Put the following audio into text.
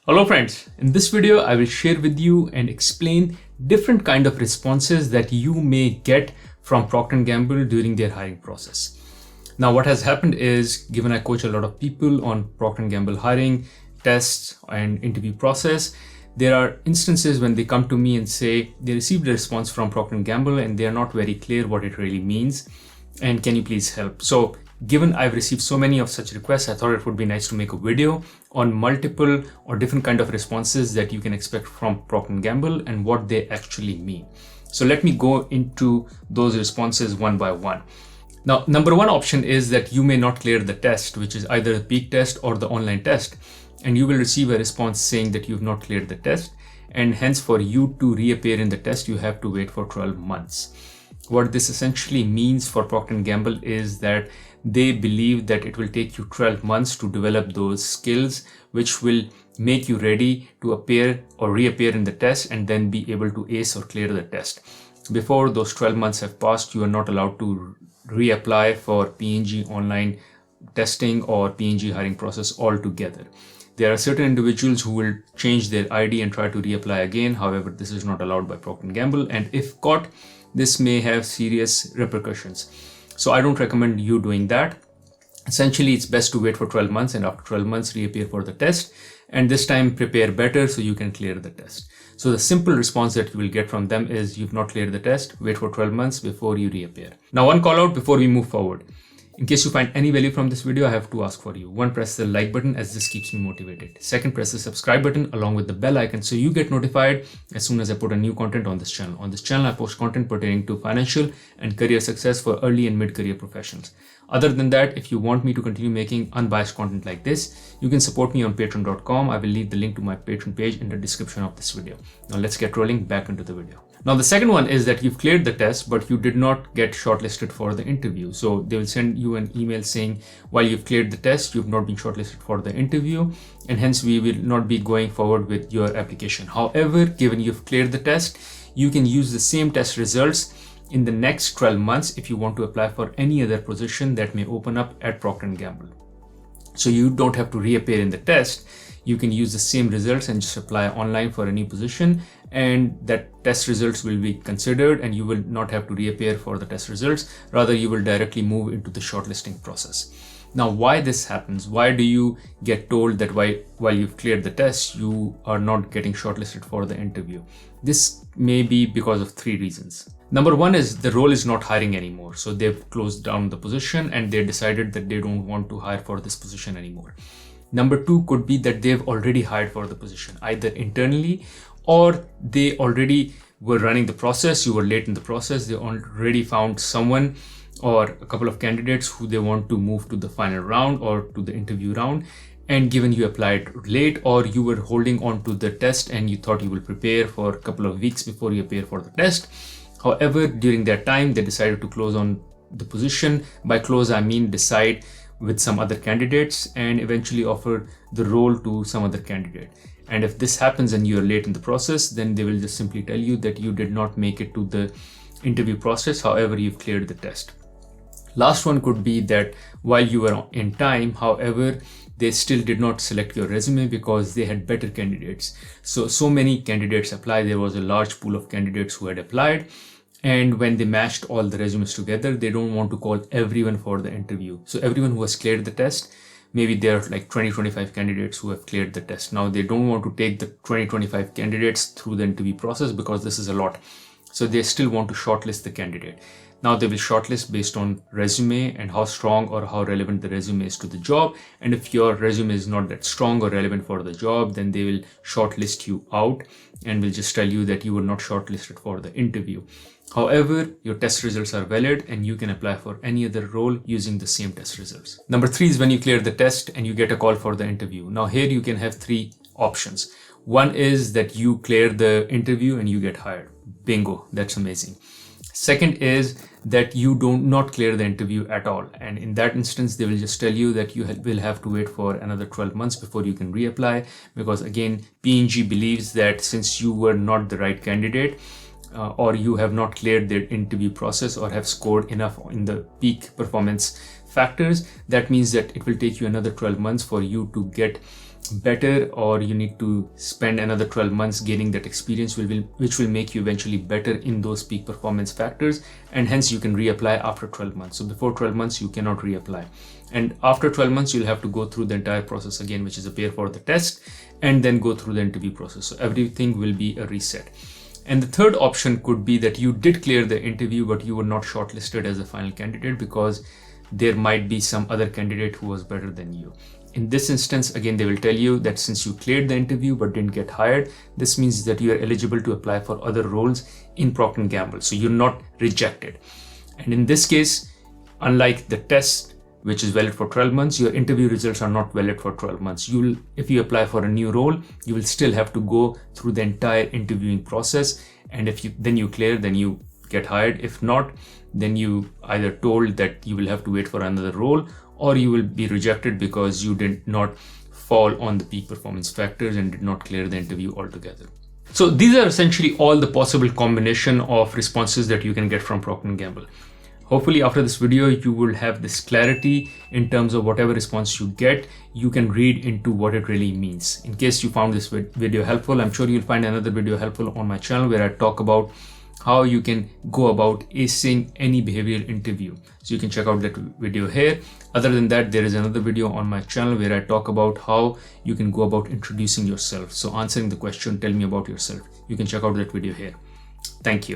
Hello friends, in this video I will share with you and explain different kind of responses that you may get from Procter & Gamble during their hiring process. Now what has happened is, given I coach a lot of people on Procter & Gamble hiring, tests and interview process, there are instances when they come to me and say they received a response from Procter & Gamble and they are not very clear what it really means and can you please help. So given I've received so many of such requests, I thought it would be nice to make a video on multiple or different kind of responses that you can expect from Procter & Gamble and what they actually mean. So let me go into those responses one by one. Now, number one option is that you may not clear the test, which is either the peak test or the online test, and you will receive a response saying that you've not cleared the test, and hence for you to reappear in the test, you have to wait for 12 months. What this essentially means for Procter & Gamble is that they believe that it will take you 12 months to develop those skills, which will make you ready to appear or reappear in the test and then be able to ace or clear the test. Before those 12 months have passed, you are not allowed to reapply for P&G online testing or P&G hiring process altogether. There are certain individuals who will change their ID and try to reapply again. However, this is not allowed by Procter & Gamble, and if caught, this may have serious repercussions. So I don't recommend you doing that. Essentially, it's best to wait for 12 months and after 12 months reappear for the test, and this time prepare better so you can clear the test. So the simple response that you will get from them is you've not cleared the test, wait for 12 months before you reappear. Now, one call out before we move forward. In case you find any value from this video, I have to ask for you. One, press the like button as this keeps me motivated. Second, press the subscribe button along with the bell icon so you get notified as soon as I put a new content on this channel. On this channel, I post content pertaining to financial and career success for early and mid-career professionals. Other than that, if you want me to continue making unbiased content like this, you can support me on patreon.com. I will leave the link to my Patreon page in the description of this video. Now let's get rolling back into the video. Now the second one is that you've cleared the test, but you did not get shortlisted for the interview. So they will send you an email saying, while you've cleared the test, you've not been shortlisted for the interview, and hence we will not be going forward with your application. However, given you've cleared the test, you can use the same test results in the next 12 months if you want to apply for any other position that may open up at Procter & Gamble. So you don't have to reappear in the test. You can use the same results and just apply online for any position, and that test results will be considered and you will not have to reappear for the test results. Rather, you will directly move into the shortlisting process. Now, why this happens? Why do you get told that while you've cleared the test, you are not getting shortlisted for the interview? This may be because of three reasons. Number one is the role is not hiring anymore. So they've closed down the position and they decided that they don't want to hire for this position anymore. Number two could be that they've already hired for the position, either internally or they already were running the process. You were late in the process. They already found someone or a couple of candidates who they want to move to the final round or to the interview round. And given you applied late or you were holding on to the test and you thought you will prepare for a couple of weeks before you appear for the test. However, during that time, they decided to close on the position. By close, I mean decide with some other candidates and eventually offer the role to some other candidate. And if this happens and you're late in the process, then they will just simply tell you that you did not make it to the interview process. However, you've cleared the test. Last one could be that while you were in time, however, they still did not select your resume because they had better candidates. So many candidates applied. There was a large pool of candidates who had applied. And when they matched all the resumes together, they don't want to call everyone for the interview. So everyone who has cleared the test, maybe there are like 20-25 candidates who have cleared the test. Now they don't want to take the 20-25 candidates through the interview process because this is a lot. So they still want to shortlist the candidate. Now they will shortlist based on resume and how strong or how relevant the resume is to the job. And if your resume is not that strong or relevant for the job, then they will shortlist you out and will just tell you that you were not shortlisted for the interview. However, your test results are valid and you can apply for any other role using the same test results. Number three is when you clear the test and you get a call for the interview. Now here you can have three options. One is that you clear the interview and you get hired. Bingo, that's amazing. Second is that you don't not clear the interview at all. And in that instance, they will just tell you that you will have to wait for another 12 months before you can reapply. Because again, P&G believes that since you were not the right candidate, or you have not cleared their interview process or have scored enough in the peak performance factors, that means that it will take you another 12 months for you to get better, or you need to spend another 12 months gaining that experience, which will make you eventually better in those peak performance factors, and hence you can reapply after 12 months. So before 12 months you cannot reapply, and after 12 months you'll have to go through the entire process again, which is appear for the test and then go through the interview process. So everything will be a reset. And the third option could be that you did clear the interview but you were not shortlisted as a final candidate because there might be some other candidate who was better than you. In this instance, again, they will tell you that since you cleared the interview but didn't get hired, this means that you are eligible to apply for other roles in Procter & Gamble. So you're not rejected. And in this case, unlike the test, which is valid for 12 months, your interview results are not valid for 12 months. If you apply for a new role, you will still have to go through the entire interviewing process. And if you clear, then you get hired. If not, then you either told that you will have to wait for another role, or you will be rejected because you did not fall on the peak performance factors and did not clear the interview altogether. So these are essentially all the possible combination of responses that you can get from Procter & Gamble. Hopefully after this video, you will have this clarity in terms of whatever response you get, you can read into what it really means. In case you found this video helpful, I'm sure you'll find another video helpful on my channel where I talk about how you can go about acing any behavioral interview. So you can check out that video here. Other than that, there is another video on my channel where I talk about how you can go about introducing yourself. So answering the question, tell me about yourself. You can check out that video here. Thank you.